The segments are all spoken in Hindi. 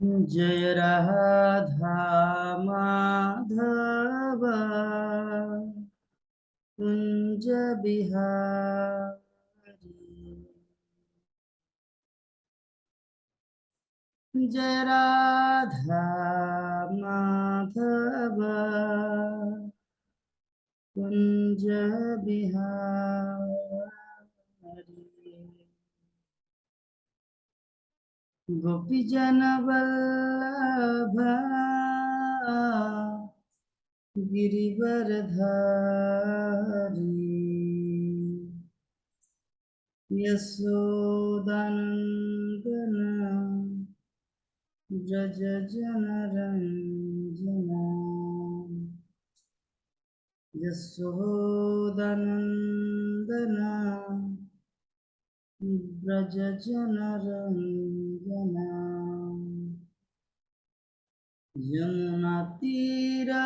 जय राधा माधव कुंज बिहारी। जय राधा माधव कुंज बिहारी। गोपीजन वल्लभ गिरिवरधारी। यशोदानंदन व्रज जनरंजना। यशोदानंदन व्रज जनरंजना। यमुना तीरावनचारी।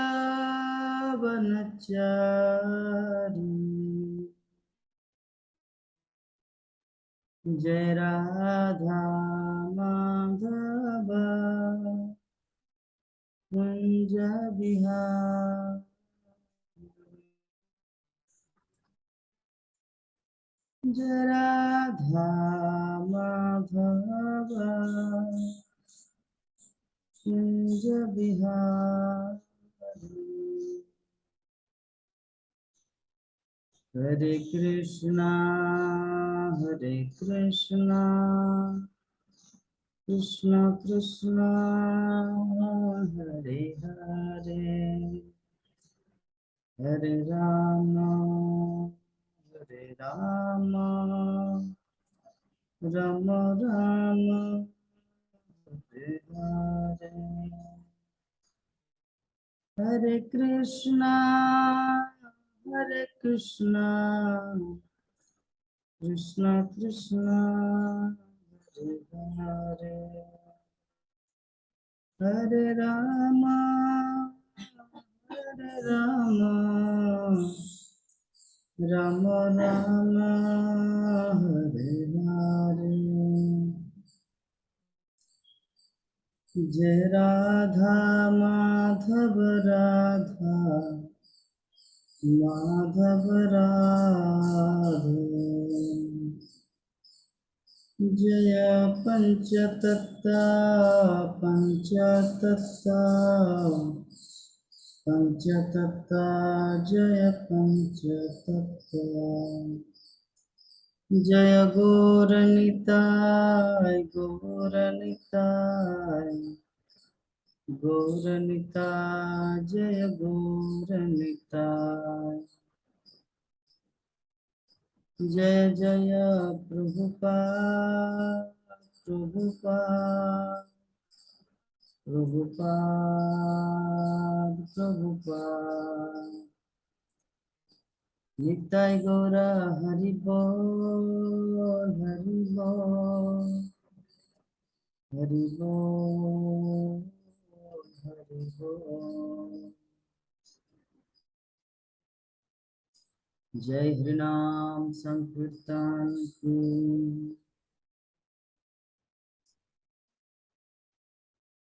जय राधा माधव कुंज बिहारी। जय राधा माधव कुंज बिहारी। हरे कृष्णा कृष्ण कृष्ण हरे हरे, हरे राम राम राम हरे हरे। हरे कृष्णा कृष्ण कृष्ण हरे हरे, हरे राम राम राम हरे हरे। जय राधा माधव राधा माधव राधे। जय पंचतत्ता पंचतत्ता पंचतत्ता जय पंचतत्ता। जय गौरनिताय गौरनिताय जय गौरनिताय। जय जय प्रभुपाद प्रभुपाद प्रभुपाद। निताय गौर हरि बोल हरि बोल हरि बोल हरि बोल। जय हरिनाम संकीर्तन की,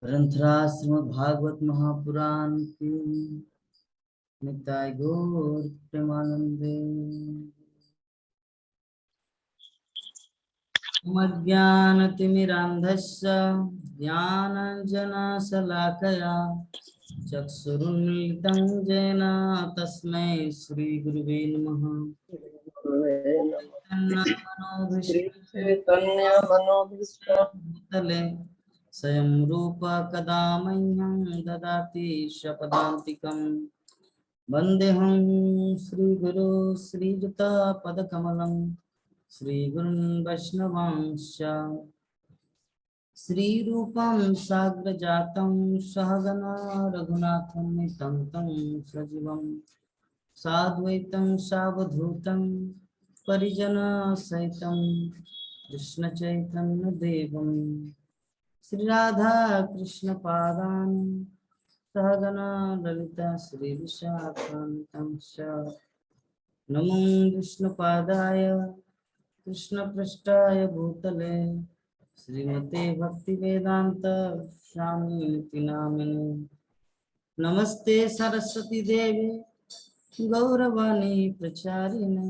ग्रंथराज श्रीमद् भागवत महापुराण की। निताय गौर प्रेमानंदे। मज्ञानतिमिरान्धस्य ज्ञानाञ्जनशलाकया चक्षुरुन्मीलितं येन तस्मै श्रीगुरुवे नमः। श्री चैतन्य मनोभीष्ट भूतले स्वयं रूप कदा मह्यं ददाति स्वपदान्तिकं। वन्देऽहं श्रीगुरो श्रीयुतापदकमलं श्रीगुरुन् वैष्णवांश्च। श्रीरूपं साग्रजातं सहगना रघुनाथं तं सजीवं साद्वैतं सावधूतं परिजनसहितं कृष्णचैतन्यदेवं श्रीराधा कृष्णपादान् सहगना ललिता श्रीविशाखान्वितं च। नमो विष्णुपादाय कृष्णपृष्ठाय भूतले श्रीमते भक्ति वेदांत स्वामी नामिने। नमस्ते सरस्वती देवी गौरवाणी प्रचारिणे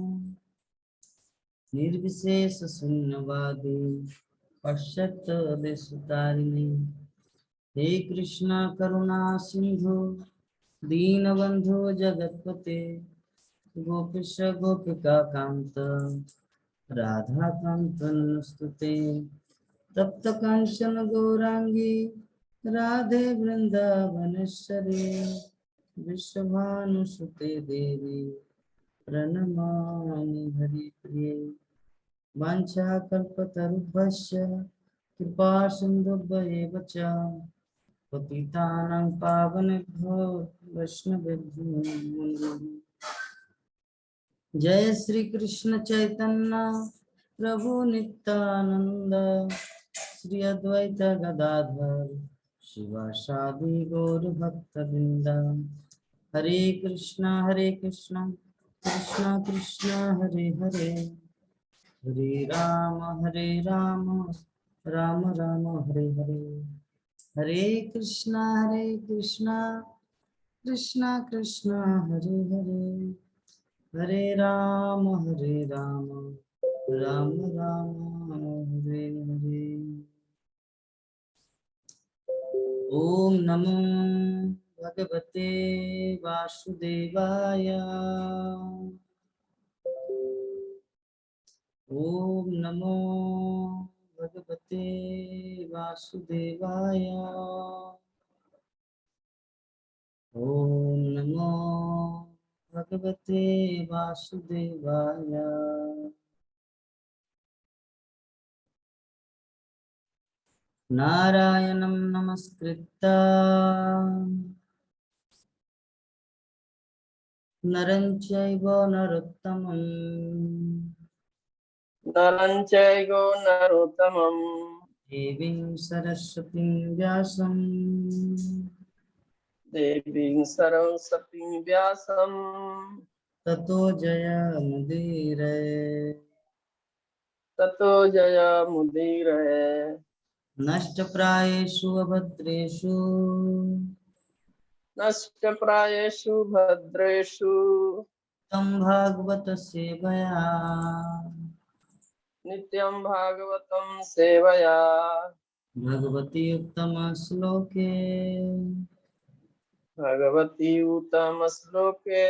निर्विशेष शून्यवादी पश्चात देशतारिणे। हे कृष्णा करुणा सिंधु दीनबंधु जगतपते गोपीश गोपिका कांत राधा कांत नमस्तुते। तप्त कांचन गौरांगी राधे वृंदावनेश्वरी विश्वभानुसुते देवी प्रणमामि हरिप्रिये। वाञ्छाकल्पतरुभ्यश्च कृपा सिन्धुभ्येव च पतितानां पावनेभ्यो वैष्णवेभ्यो नमो नमः। जय श्री कृष्ण चैतन्य प्रभु नित्यानंद श्री अद्वैत गदाधर शिवासादि गौर भक्तवृंद। हरे कृष्णा कृष्णा कृष्णा हरे हरे, हरे राम राम राम हरे हरे। हरे कृष्णा कृष्णा कृष्णा हरे हरे, हरे राम राम राम हरे हरे। ओम नमो भगवते वासुदेवाय। ओम नमो भगवते वासुदेवाय। ओम नमो भगवते वासुदेवाय। नारायणं नमस्कृत्य नरं चैव नरोत्तमं नरं चैव नरोत्तमं देवीं सरस्वतीं व्यासं देवीं सरस्वतीं व्यासं ततो जयमुदीरये। ततो जयमुदीरये। नष्टप्रायेषु अभद्रेषु नष्टप्रायेषु भद्रेषु तं भागवत सेवया नित्यं भागवतं सेवया भगवती उत्तम श्लोके भगवती उत्तमश्लोके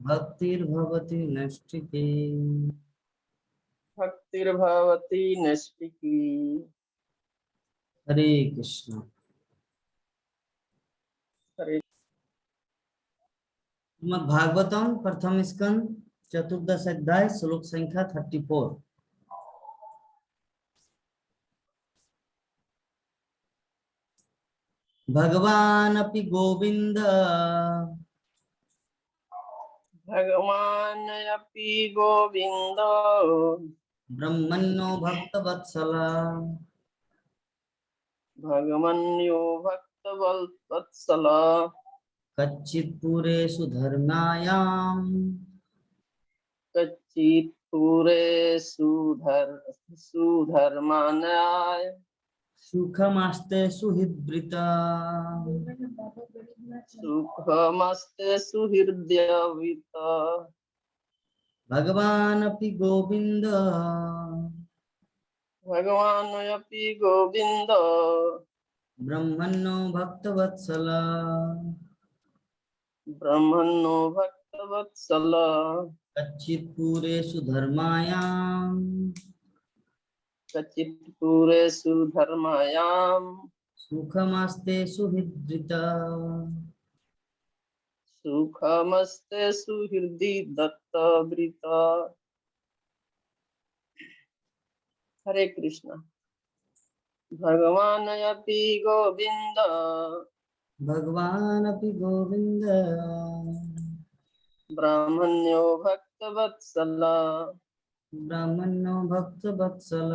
भक्तिर्भवति नष्टिके। भक्तिर्भवति नैष्ठिकी। हरे कृष्ण। हरे श्रीमद् भागवतम प्रथम स्कंद चतुर्दश अध्याय श्लोक संख्या 34। भगवान अपि गोविंद भगवान् अपि गोविन्दो ब्रह्मण्यो भक्तवत्सल भगवन्यो भक्तवत्सल कच्चित् पुरेषु धर्मायाम् कच्चित् पुरे सुधर्मानाय सुखमास्ते सुहृद्वृता। सुखमस्ते सुहृद्यवित। भगवान अपि गोविंद भगवान् अपि गोविन्दो ब्रह्मण्यो भक्तवत्सल ब्रह्मणो भक्तवत्सल कच्चित् पुरेषु धर्मायाम् कच्चित् पुरेषु धर्मायाम् सुखमास्ते सुहृद्वृता। सुखमस्ते सुहृदि दत्तवृता। हरे कृष्ण। भगवान् अपि गोविन्द भगवान अपि गोविंद ब्राह्मण्यो भक्तवत्सल ब्राह्मणो भक्तवत्सल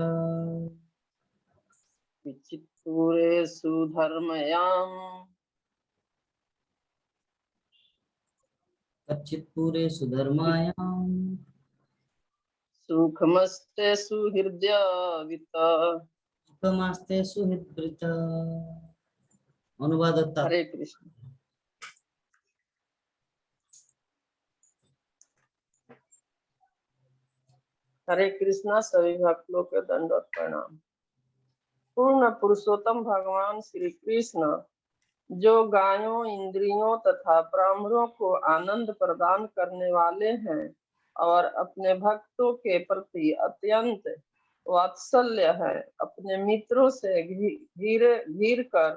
विचित्पुरेषु धर्मयाम् कच्चित् पुरेषु धर्मायाम् सुखमस्ते सुहृदयवित। उत्तमास्ते सुहृद्वृत। अनुवाद अर्थात हरे कृष्ण। हरे कृष्णा। सभी भक्तों के दंडवत प्रणाम। पूर्ण पुरुषोत्तम भगवान श्री कृष्ण जो गायों, इंद्रियों तथा ब्राह्मणों को आनंद प्रदान करने वाले हैं और अपने भक्तों के प्रति अत्यंत वात्सल्य है, अपने मित्रों से घिर कर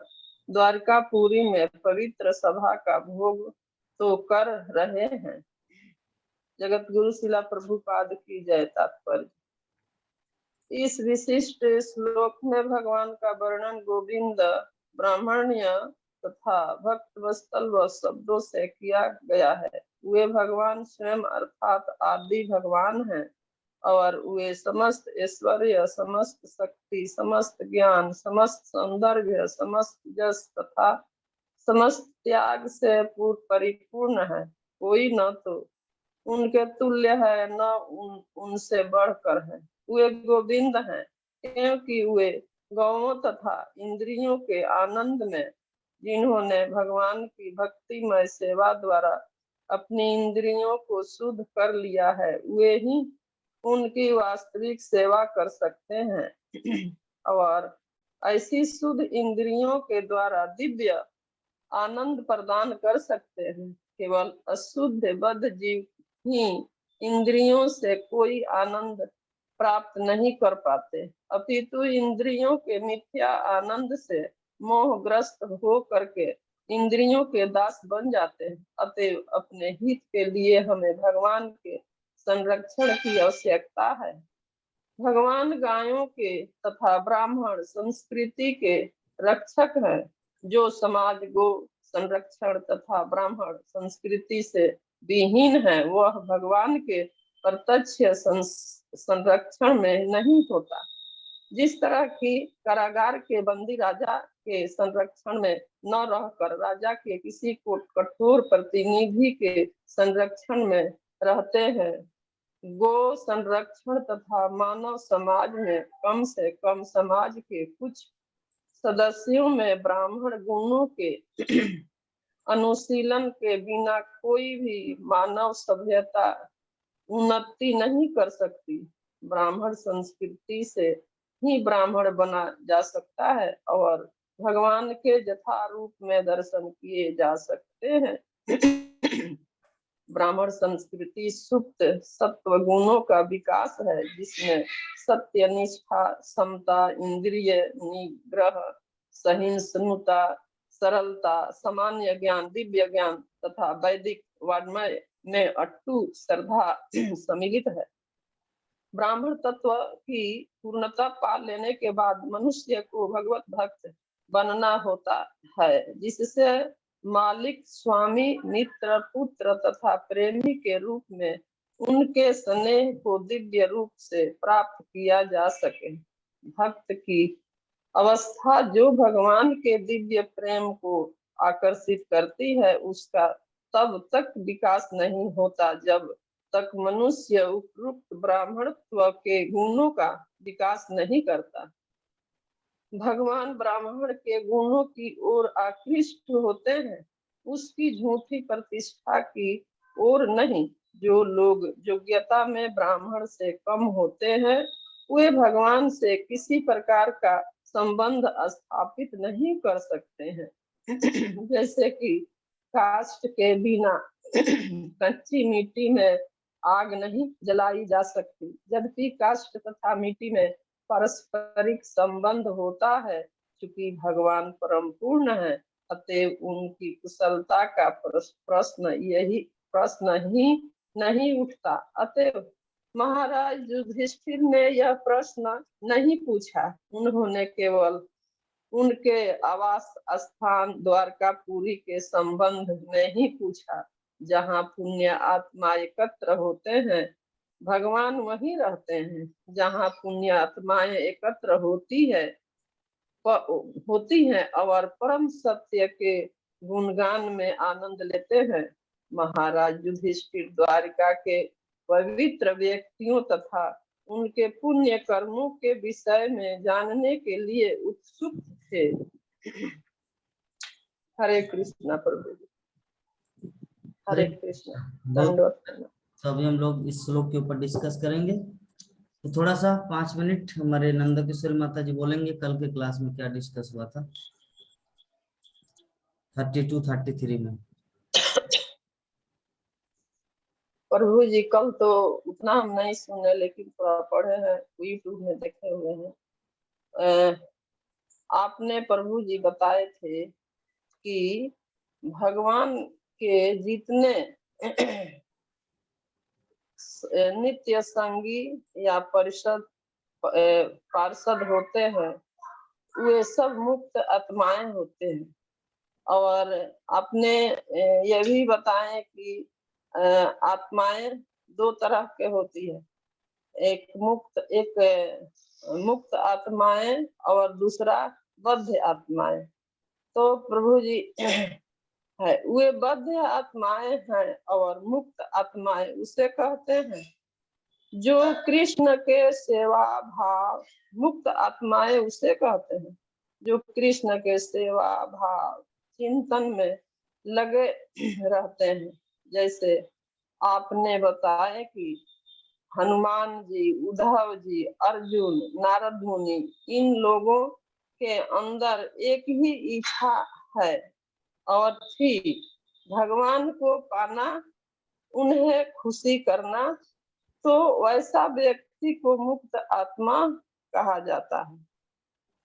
द्वारकापुरी में पवित्र सभा का भोग तो कर रहे हैं। जगत गुरु शिला प्रभुपाद की जय। तात्पर्य। इस विशिष्ट श्लोक में भगवान का वर्णन गोविंद, ब्राह्मण्य तथा भक्त वत्सल व शब्दों से किया गया है। वे भगवान स्वयं अर्थात आदि भगवान हैं और वे समस्त ऐश्वर्य, समस्त शक्ति, समस्त ज्ञान, समस्त सौंदर्य, समस्त जस तथा समस्त त्याग से परिपूर्ण है। कोई न तो उनके तुल्य है, न उनसे बढ़कर है। वे गोविंद हैं क्योंकि वे गौओं तथा इंद्रियों के आनंद में जिन्होंने भगवान की भक्तिमय सेवा द्वारा अपनी इंद्रियों को शुद्ध कर लिया है, वे ही उनकी वास्तविक सेवा कर सकते हैं और ऐसी शुद्ध इंद्रियों के द्वारा दिव्य आनंद प्रदान कर सकते हैं। केवल अशुद्ध बद्ध जीव ही इंद्रियों से कोई आनंद प्राप्त नहीं कर पाते, अपितु इंद्रियों के मिथ्या आनंद से मोहग्रस्त हो करके इंद्रियों के दास बन जाते हैं। अतएव अपने हित के लिए हमें भगवान के संरक्षण की आवश्यकता है। भगवान गायों के तथा ब्राह्मण संस्कृति के रक्षक हैं। जो समाज गो संरक्षण तथा ब्राह्मण संस्कृति से विहीन है, वह भगवान के प्रत्यक्ष संरक्षण में नहीं होता। जिस तरह की कारागार के बंदी राजा के संरक्षण में न रहकर राजा के किसी को कठोर प्रतिनिधि के संरक्षण में रहते हैं, गो संरक्षण तथा मानव समाज में कम से कम समाज के कुछ सदस्यों में ब्राह्मण गुणों के अनुशीलन के बिना कोई भी मानव सभ्यता उन्नति नहीं कर सकती। ब्राह्मण संस्कृति से ही ब्राह्मण बना जा सकता है और भगवान के यथारूप में दर्शन किए जा सकते हैं। ब्राह्मण संस्कृति सुप्त सत्व गुणों का विकास है, जिसमें सत्य, निष्ठा, समता, इंद्रिय निग्रह, सहिष्णुता, सरलता, सामान्य ज्ञान, दिव्य ज्ञान तथा वैदिक वाङ्मय में अटूट श्रद्धा सम्मिलित है। ब्राह्मण तत्व की पूर्णता पा लेने के बाद मनुष्य को भगवत भक्त बनना होता है, जिससे मालिक, स्वामी, मित्र, पुत्र तथा प्रेमी के रूप में उनके स्नेह को दिव्य रूप से प्राप्त किया जा सके। भक्त की अवस्था जो भगवान के दिव्य प्रेम को आकर्षित करती है, उसका तब तक विकास नहीं होता जब तक मनुष्य उपयुक्त ब्राह्मणत्व के गुणों का विकास नहीं करता। भगवान ब्राह्मण के गुणों की ओर आकृष्ट होते हैं, उसकी झूठी प्रतिष्ठा की ओर नहीं। जो लोग योग्यता में ब्राह्मण से कम होते हैं, वे भगवान से किसी प्रकार का संबंध स्थापित नहीं कर सकते हैं। जैसे कि काष्ठ के बिना कच्ची मिट्टी में आग नहीं जलाई जा सकती, जबकि काष्ठ तथा मिट्टी में पारस्परिक संबंध होता है। चूंकि भगवान परम पूर्ण है, अतएव उनकी कुशलता का प्रश्न ही नहीं उठता। अतएव महाराज युधिष्ठिर ने यह प्रश्न नहीं पूछा, उन्होंने केवल उनके आवास स्थान द्वारकापुरी के संबंध में ही पूछा। जहाँ पुण्य आत्मा एकत्र होते हैं, भगवान वहीं रहते हैं। जहाँ पुण्य आत्माएं एकत्र होती हैं और परम सत्य के गुणगान में आनंद लेते हैं। महाराज युधिष्ठिर द्वारिका के पवित्र व्यक्तियों तथा उनके पुण्य कर्मों के विषय में जानने के लिए उत्सुक थे। हरे कृष्णा प्रभु जी, हरे कृष्णा। बहुत दंडवत प्रणाम। तो अभी हम लोग इस श्लोक के ऊपर डिस्कस करेंगे। तो थोड़ा सा 5 मिनट हमारे नंदकिशोरी माता जी बोलेंगे कल के क्लास में क्या डिस्कस हुआ था 32-33 में। प्रभु जी कल तो उतना हम नहीं सुने, लेकिन थोड़ा पढ़े हैं, यूट्यूब में देखे हुए हैं। आपने प्रभु जी बताए थे कि भगवान के जितने नित्य संगी या पार्षद होते हैं वे सब मुक्त आत्माएं होते हैं। और आपने यह भी बताया कि आत्माएं 2 तरह के होती है, एक मुक्त आत्माएं और दूसरा बद्ध आत्माएं। तो प्रभु जी है वे बद्ध आत्माएं हैं और मुक्त आत्माएं उसे कहते हैं जो कृष्ण के सेवा भाव, मुक्त आत्माएं उसे कहते हैं जो कृष्ण के सेवा भाव चिंतन में लगे रहते हैं। जैसे आपने बताया कि हनुमान जी, उद्धव जी, अर्जुन, नारद मुनि, इन लोगों के अंदर एक ही इच्छा है और थी, भगवान को पाना, उन्हें खुशी करना। तो वैसा व्यक्ति को मुक्त आत्मा कहा जाता है।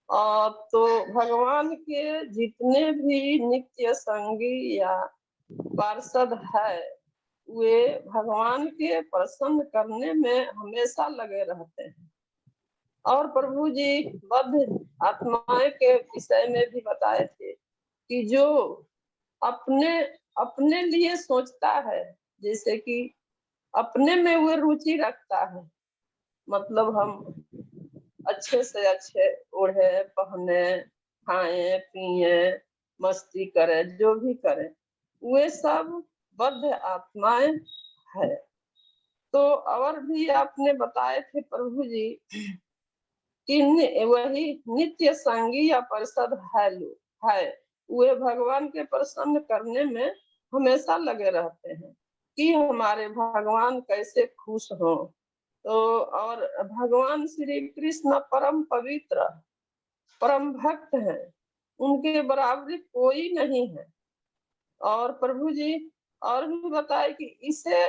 और तो भगवान के जितने भी नित्य संगी या पार्षद है वे भगवान के प्रसन्न करने में हमेशा लगे रहते हैं। और प्रभु जी बद्ध आत्माएं के विषय में भी बताए थे कि जो अपने अपने लिए सोचता है, जैसे कि अपने में वो रुचि रखता है, मतलब हम अच्छे से अच्छे ओढ़े पहने, खाए पिए, मस्ती करे, जो भी करे, वे सब बद्ध आत्माएं है। तो और भी आपने बताए थे प्रभु जी कि वही नित्य संगी या पार्षद है वे भगवान के प्रसन्न करने में हमेशा लगे रहते हैं कि हमारे भगवान कैसे खुश हो। तो और भगवान श्री कृष्ण परम पवित्र परम भक्त हैं, उनके बराबरी कोई नहीं है। और प्रभु जी और भी बताए कि इसे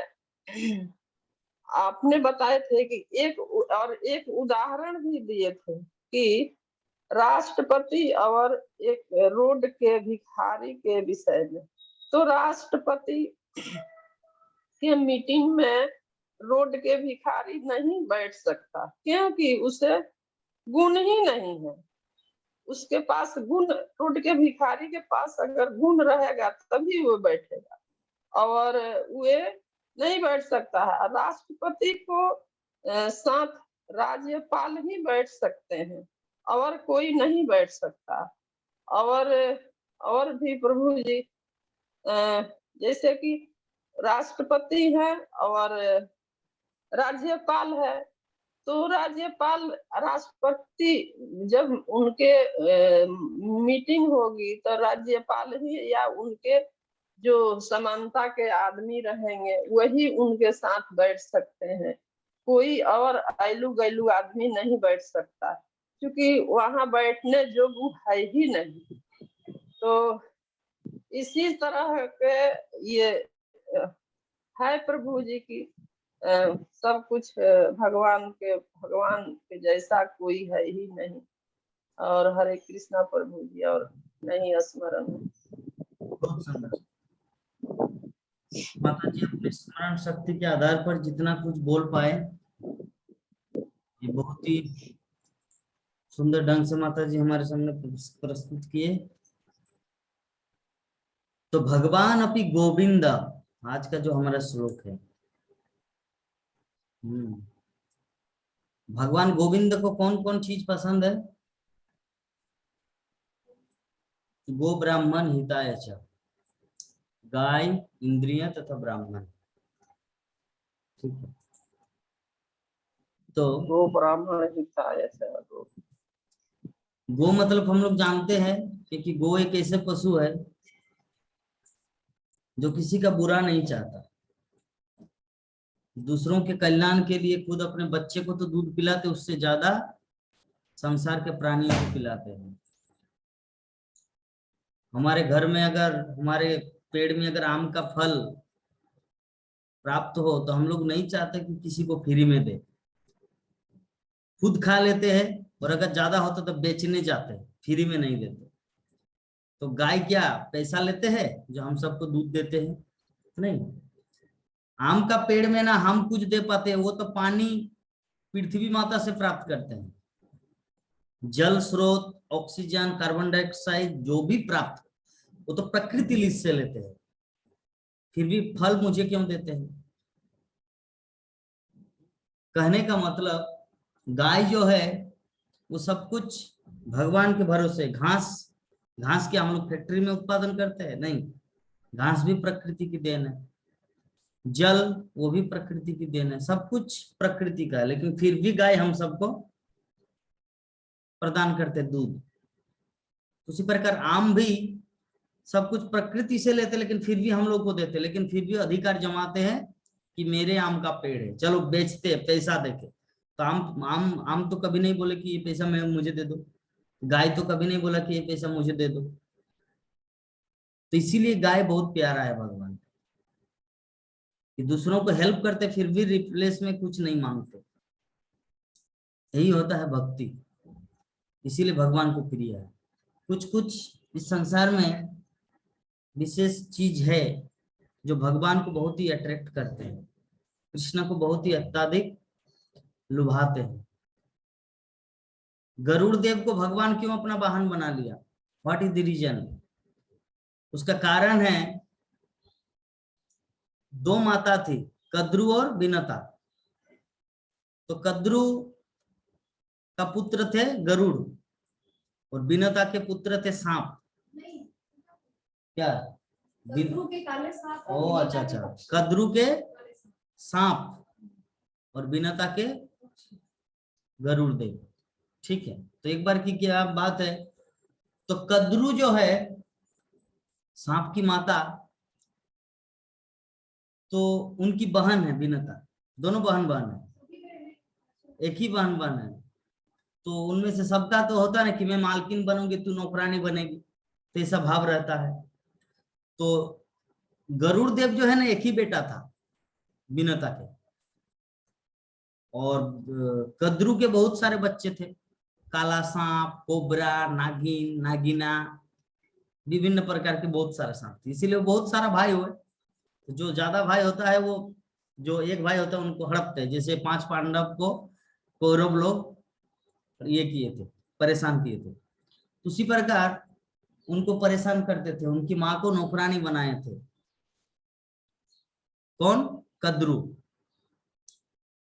आपने बताए थे कि एक उदाहरण भी दिए थे कि राष्ट्रपति और एक रोड के भिखारी के विषय में। तो राष्ट्रपति के मीटिंग में रोड के भिखारी नहीं बैठ सकता, क्योंकि उसे गुण ही नहीं है। उसके पास गुण, रोड के भिखारी के पास अगर गुण रहेगा तभी वो बैठेगा, और वे नहीं बैठ सकता है। राष्ट्रपति को साथ राज्यपाल ही बैठ सकते हैं और कोई नहीं बैठ सकता। और भी प्रभु जी जैसे कि राष्ट्रपति है और राज्यपाल है, तो राज्यपाल राष्ट्रपति जब उनके मीटिंग होगी तो राज्यपाल ही या उनके जो समानता के आदमी रहेंगे वही उनके साथ बैठ सकते हैं, कोई और आयलू गैलू आदमी नहीं बैठ सकता, क्योंकि वहां बैठने जो है ही नहीं। तो इसी तरह के ये है प्रभु जी की सब कुछ भगवान के जैसा कोई है ही नहीं। और हरे कृष्णा प्रभु जी, और नहीं स्मरण। बहुत सुंदर माता जी अपने स्मरण शक्ति के आधार पर जितना कुछ बोल पाए ये बहुत ही सुंदर ढंग से माता जी हमारे सामने प्रस्तुत किए। तो भगवान अपि गोविंद आज का जो हमारा श्लोक है, भगवान गोविंद को कौन कौन चीज पसंद है? गो ब्राह्मण हिताय च, गाय, इंद्रिय तथा ब्राह्मण। ठीक है, तो गो ब्राह्मण हिताय च गो। गो मतलब हम लोग जानते हैं कि गो एक ऐसे पशु है जो किसी का बुरा नहीं चाहता, दूसरों के कल्याण के लिए खुद अपने बच्चे को तो दूध पिलाते, उससे ज्यादा संसार के प्राणियों को पिलाते हैं। हमारे घर में अगर हमारे पेड़ में अगर आम का फल प्राप्त हो तो हम लोग नहीं चाहते कि किसी को फ्री में दे, खुद खा लेते हैं, और अगर ज्यादा होता तो बेचने जाते हैं, फ्री में नहीं देते। तो गाय क्या पैसा लेते हैं जो हम सबको दूध देते हैं? नहीं। आम का पेड़ में ना हम कुछ दे पाते हैं, वो तो पानी पृथ्वी माता से प्राप्त करते हैं, जल स्रोत, ऑक्सीजन, कार्बन डाइऑक्साइड जो भी प्राप्त वो तो प्रकृति लीज से लेते हैं, फिर भी फल मुझे क्यों देते हैं? कहने का मतलब गाय जो है वो सब कुछ भगवान के भरोसे, घास के हम लोग फैक्ट्री में उत्पादन करते हैं? नहीं, घास भी प्रकृति की देन है, जल वो भी प्रकृति की देन है, सब कुछ प्रकृति का है, लेकिन फिर भी गाय हम सबको प्रदान करते दूध। उसी प्रकार आम भी सब कुछ प्रकृति से लेते, लेकिन फिर भी हम लोग को देते, लेकिन फिर भी अधिकार जमाते हैं कि मेरे आम का पेड़ है, चलो बेचते पैसा देके। तो आम आम आम तो कभी नहीं बोले कि ये पैसा मैं मुझे दे दो, गाय तो कभी नहीं बोला कि ये पैसा मुझे दे दो। तो इसीलिए गाय बहुत प्यारा है भगवान, कि दूसरों को हेल्प करते फिर भी रिप्लेस में कुछ नहीं मांगते। यही होता है भक्ति, इसीलिए भगवान को प्रिय है। कुछ कुछ इस संसार में विशेष चीज है जो भगवान को बहुत ही अट्रैक्ट करते हैं, कृष्ण को बहुत ही अत्यधिक लुभाते हैं। गरुड़ देव को भगवान क्यों अपना वाहन बना लिया? What is the reason? उसका कारण है, दो माता थी, कद्रु और विनता। तो कद्रु का पुत्र थे गरुड़, और विनता के पुत्र थे सांप। क्या? कद्रू के काले सांप और ओ अच्छा विनता के अच्छा, पक्षी। कद्रु के सांप और विनता के गरुड़ देव। ठीक है, तो एक बार की क्या बात है, तो कद्रु जो है सांप की माता, तो उनकी बहन है विनता, दोनों बहन है, एक ही बहन है। तो उनमें से सबका तो होता है ना कि मैं मालकिन बनूंगी, तू नौकरानी बनेगी, तो ऐसा भाव रहता है। तो गरुड़ देव जो है ना एक ही बेटा था विनता के, और कद्रु के बहुत सारे बच्चे थे, काला सांप, कोबरा, नागिन, नागिना, विभिन्न प्रकार के बहुत सारे सांप थे, इसीलिए बहुत सारा भाई हुए। तो जो ज्यादा भाई होता है वो, जो एक भाई होता है उनको हड़पते हैं, जैसे 5 पांडव को कौरव लोग ये किए थे, परेशान किए थे, उसी प्रकार उनको परेशान करते थे, उनकी माँ को नौकरानी बनाए थे। कौन? कद्रु।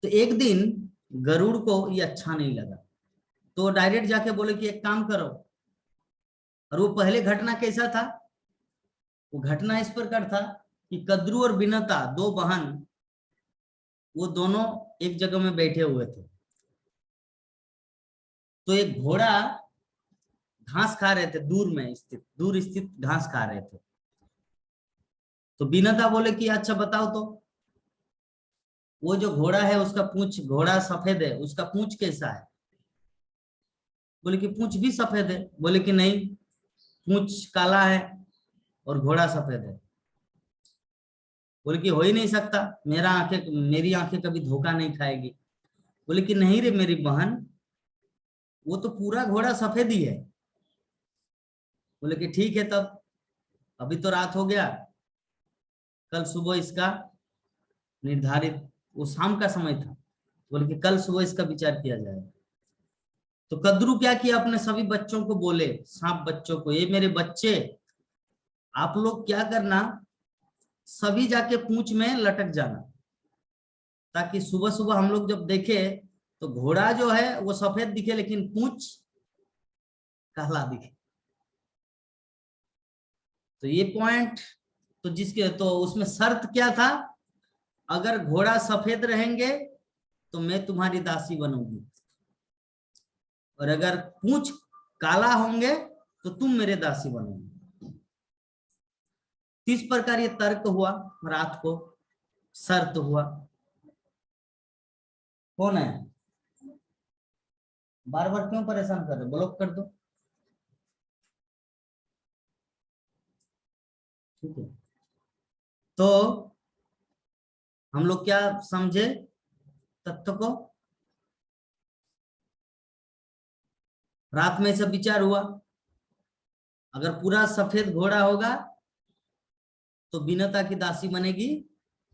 तो एक दिन गरुड़ को ये अच्छा नहीं लगा, तो डायरेक्ट जाके बोले कि एक काम करो। और वो पहले घटना कैसा था? वो घटना इस प्रकार था कि कद्रु और विनता दो बहन, वो दोनों एक जगह में बैठे हुए थे। तो एक घोड़ा घास खा रहे थे, दूर स्थित घास खा रहे थे। तो विनता बोले कि अच्छा बताओ तो, वो जो घोड़ा है उसका पूंछ, घोड़ा सफेद है, उसका पूंछ कैसा है? बोले कि पूंछ भी सफेद है। बोले कि नहीं, पूंछ काला है और घोड़ा सफेद है। बोले कि हो ही नहीं सकता, मेरी आंखें कभी धोखा नहीं खाएगी। बोले कि नहीं रे मेरी बहन, वो तो पूरा घोड़ा सफेद ही है। बोले कि ठीक है, तब अभी तो रात हो गया, कल सुबह इसका निर्धारित, वो शाम का समय था, बोले कि कल सुबह इसका विचार किया जाएगा। तो कद्रु क्या किया, अपने सभी बच्चों को बोले, सांप बच्चों को, ये मेरे बच्चे, आप लोग क्या करना, सभी जाके पूंछ में लटक जाना, ताकि सुबह सुबह हम लोग जब देखे तो घोड़ा जो है वो सफेद दिखे लेकिन पूंछ काला दिखे। तो ये पॉइंट, तो उसमें शर्त क्या था, अगर घोड़ा सफेद रहेंगे तो मैं तुम्हारी दासी बनूंगी, और अगर पूंछ काला होंगे तो तुम मेरे दासी बनोगे। इस प्रकार ये तर्क हुआ रात को, शर्त हुआ। कौन है? बार बार क्यों परेशान कर रहे, ब्लॉक कर दो। ठीक है, तो हम लोग क्या समझे तत्व को? रात में सब विचार हुआ, अगर पूरा सफेद घोड़ा होगा तो बीनता की दासी बनेगी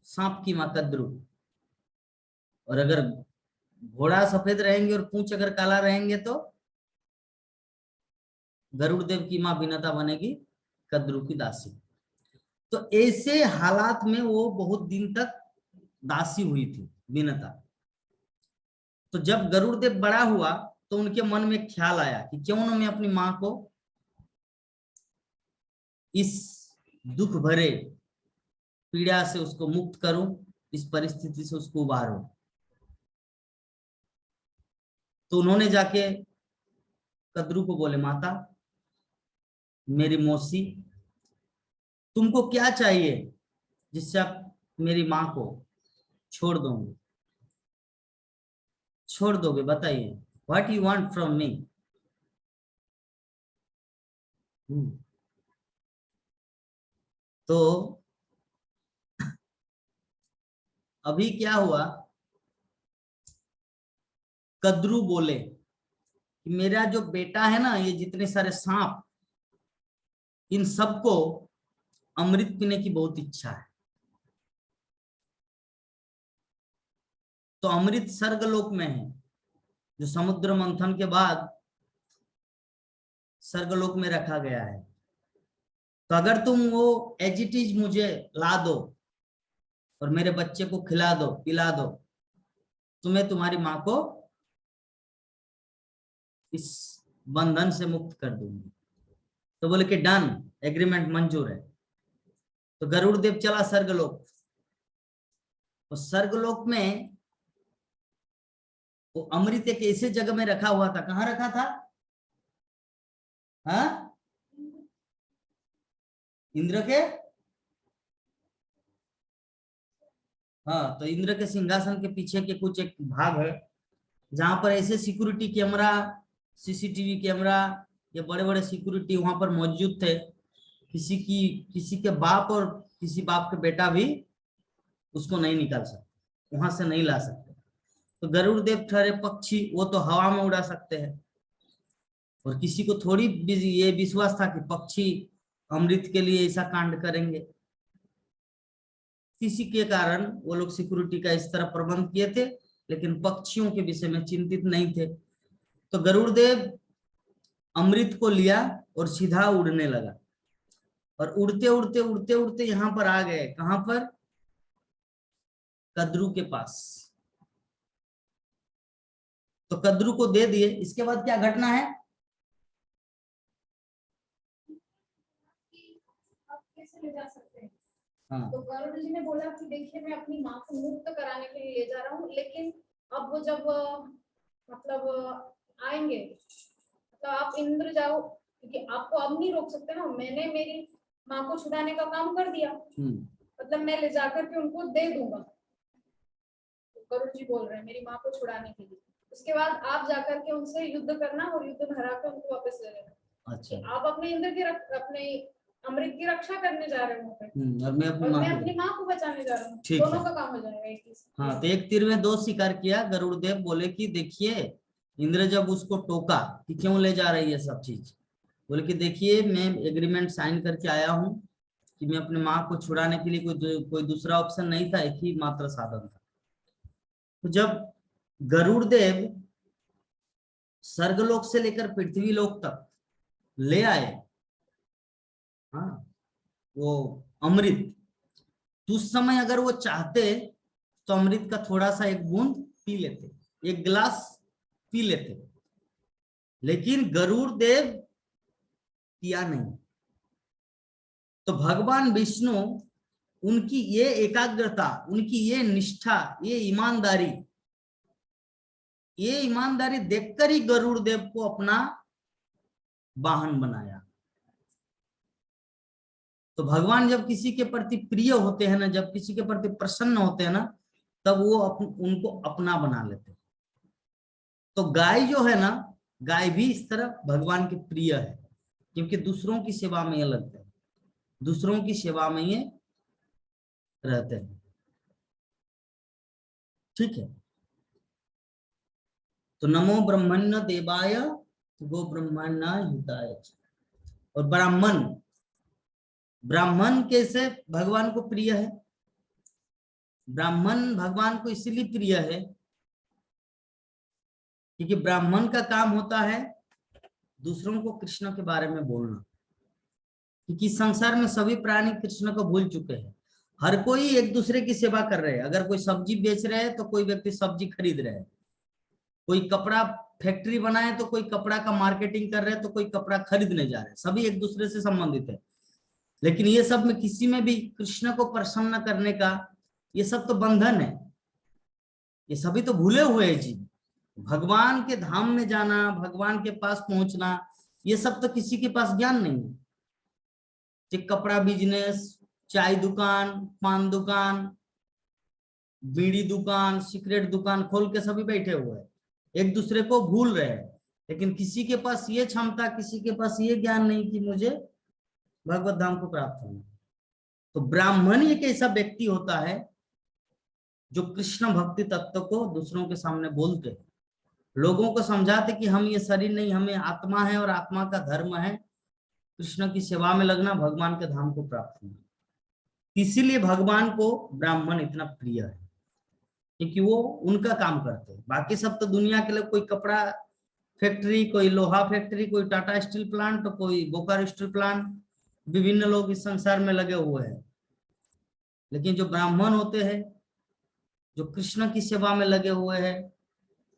सांप की मां कद्रू, और अगर घोड़ा सफेद रहेंगे और पूंछ अगर काला रहेंगे तो गरुड़ देव की मां बीनता बनेगी कद्रू की दासी। तो ऐसे हालात में वो बहुत दिन तक दासी हुई थी बीनता। तो जब गरुड़ देव बड़ा हुआ तो उनके मन में ख्याल आया कि क्यों ना मैं अपनी मां को इस दुख भरे पीड़ा से उसको मुक्त करूं, इस परिस्थिति से उसको उबारूं। तो उन्होंने जाके कद्रू को बोले, माता मेरी मौसी, तुमको क्या चाहिए जिससे आप मेरी मां को छोड़ दोगे, छोड़ दोगे, बताइए, what you want from me. तो अभी क्या हुआ, कद्रू बोले कि मेरा जो बेटा है ना, ये जितने सारे सांप, इन सबको अमृत पीने की बहुत इच्छा है। तो अमृत स्वर्गलोक में है, जो समुद्र मंथन के बाद स्वर्गलोक में रखा गया है। तो अगर तुम वो एज इट इज मुझे ला दो और मेरे बच्चे को खिला दो पिला दो, तो मैं तुम्हारी मां को इस बंधन से मुक्त कर दूंगी। तो बोले कि डन, एग्रीमेंट मंजूर है। तो गरुड़ देव चला स्वर्गलोक। तो स्वर्गलोक में वो अमृत एक ऐसे जगह में रखा हुआ था, कहाँ रखा था? हाँ, इंद्र के, हाँ, तो इंद्र के सिंहासन के पीछे के कुछ एक भाग है जहां पर ऐसे सिक्योरिटी कैमरा, सीसीटीवी कैमरा, ये बड़े बड़े सिक्योरिटी वहां पर मौजूद थे। किसी के बाप और किसी बाप के बेटा भी उसको नहीं निकाल सकते, वहां से नहीं ला सकते। तो गरुड़ देव ठहरे पक्षी, वो तो हवा में उड़ा सकते हैं, और किसी को थोड़ी ये विश्वास था कि पक्षी अमृत के लिए ऐसा कांड करेंगे। किसी के कारण वो लोग सिक्योरिटी का इस तरह प्रबंध किए थे, लेकिन पक्षियों के विषय में चिंतित नहीं थे। तो गरुड़ देव अमृत को लिया और सीधा उड़ने लगा, और उड़ते उड़ते उड़ते उड़ते यहां पर आ गए। कहां पर? कद्रू के पास। तो कद्रू को दे दिए। इसके बाद क्या घटना है? आप कैसे ले जा सकते हैं? हाँ, तो गरुड़ जी ने बोला कि देखिए मैं अपनी माँ को मुक्त कराने के लिए ले जा रहा हूँ, लेकिन अब वो जब आएंगे, तो आप इंद्र जाओ, क्योंकि आपको अब नहीं रोक सकते ना, मैंने मेरी माँ को छुड़ाने का काम कर दिया, मतलब मैं ले जाकर के उनको दे दूंगा। तो गरुड़ जी बोल रहे हैं मेरी माँ को छुड़ाने के लिए, उसके बाद आप जाकर के उनसे युद्ध करना और युद्ध में हरा कर उनको वापस ले लेना। अच्छा, आप अपने इंद्र की अपने अमृत की रक्षा करने जा रहे हो, और मैं अपनी माँ को बचाने जा रहा हूँ, दोनों का काम हो जाएगा एक ही। हाँ, तो एक तीर में दो शिकार किया। गरुड़ देव बोले कि देखिए, इंद्र जब उसको टोका कि क्यों ले जा रही है सब चीज, बोले कि देखिए मैं एग्रीमेंट साइन करके आया हूँ कि मैं अपने माँ को छुड़ाने के लिए कोई दूसरा ऑप्शन नहीं था, एक ही मात्र साधन था। तो जब गरुड़ देव स्वर्गलोक से लेकर पृथ्वी लोक तक ले आए, हाँ, वो अमृत, तो उस समय अगर वो चाहते तो अमृत का थोड़ा सा एक बूंद पी लेते, एक गिलास पी लेते, लेकिन गरुड़ देव पिया नहीं। तो भगवान विष्णु, उनकी ये एकाग्रता, उनकी ये निष्ठा, ये ईमानदारी, ये ईमानदारी देखकर ही गरुड़ देव को अपना वाहन बनाया। तो भगवान जब किसी के प्रति प्रिय होते हैं ना, जब किसी के प्रति प्रसन्न होते हैं ना, तब वो उनको अपना बना लेते हैं। तो गाय जो है ना, गाय भी इस तरह भगवान के प्रिय है, क्योंकि दूसरों की सेवा में ये लगते हैं, दूसरों की सेवा में ये रहते हैं। ठीक है। तो नमो ब्रह्मण्य देवाय गो ब्रह्मण्य हिताय। और ब्राह्मण, ब्राह्मण कैसे भगवान को प्रिय है? ब्राह्मण भगवान को इसलिए प्रिय है क्योंकि ब्राह्मण का काम होता है दूसरों को कृष्ण के बारे में बोलना। क्योंकि संसार में सभी प्राणी कृष्ण को भूल चुके हैं, हर कोई एक दूसरे की सेवा कर रहे हैं। अगर कोई सब्जी बेच रहे हैं तो कोई व्यक्ति सब्जी खरीद रहे हैं, कोई कपड़ा फैक्ट्री बनाए तो कोई कपड़ा का मार्केटिंग कर रहे हैं, तो कोई कपड़ा खरीदने जा रहे हैं। सभी एक दूसरे से संबंधित है। लेकिन ये सब में किसी में भी कृष्ण को प्रसन्न करने का ये सब तो बंधन है, ये सभी तो भूले हुए हैं जी। भगवान के धाम में जाना, भगवान के पास पहुंचना, ये सब तो किसी के पास ज्ञान नहीं है। कपड़ा बिजनेस, चाय दुकान, पान दुकान, बीड़ी दुकान, सिगरेट दुकान खोल के सभी बैठे हुए हैं, एक दूसरे को भूल रहे हैं। लेकिन किसी के पास ये क्षमता, किसी के पास ये ज्ञान नहीं कि मुझे भगवत धाम को प्राप्त होना। तो ब्राह्मण एक ऐसा व्यक्ति होता है जो कृष्ण भक्ति तत्व को दूसरों के सामने बोलते हैं, लोगों को समझाते कि हम ये शरीर नहीं, हमें आत्मा है और आत्मा का धर्म है कृष्ण की सेवा में लगना, भगवान के धाम को प्राप्त होना। इसीलिए भगवान को ब्राह्मण इतना प्रिय है, क्योंकि वो उनका काम करते हैं। बाकी सब तो दुनिया के लिए, कोई कपड़ा फैक्ट्री, कोई लोहा फैक्ट्री, कोई टाटा स्टील प्लांट, तो कोई बोकारो स्टील प्लांट, विभिन्न लोग इस संसार में लगे हुए हैं। लेकिन जो ब्राह्मण होते हैं, जो कृष्ण की सेवा में लगे हुए हैं,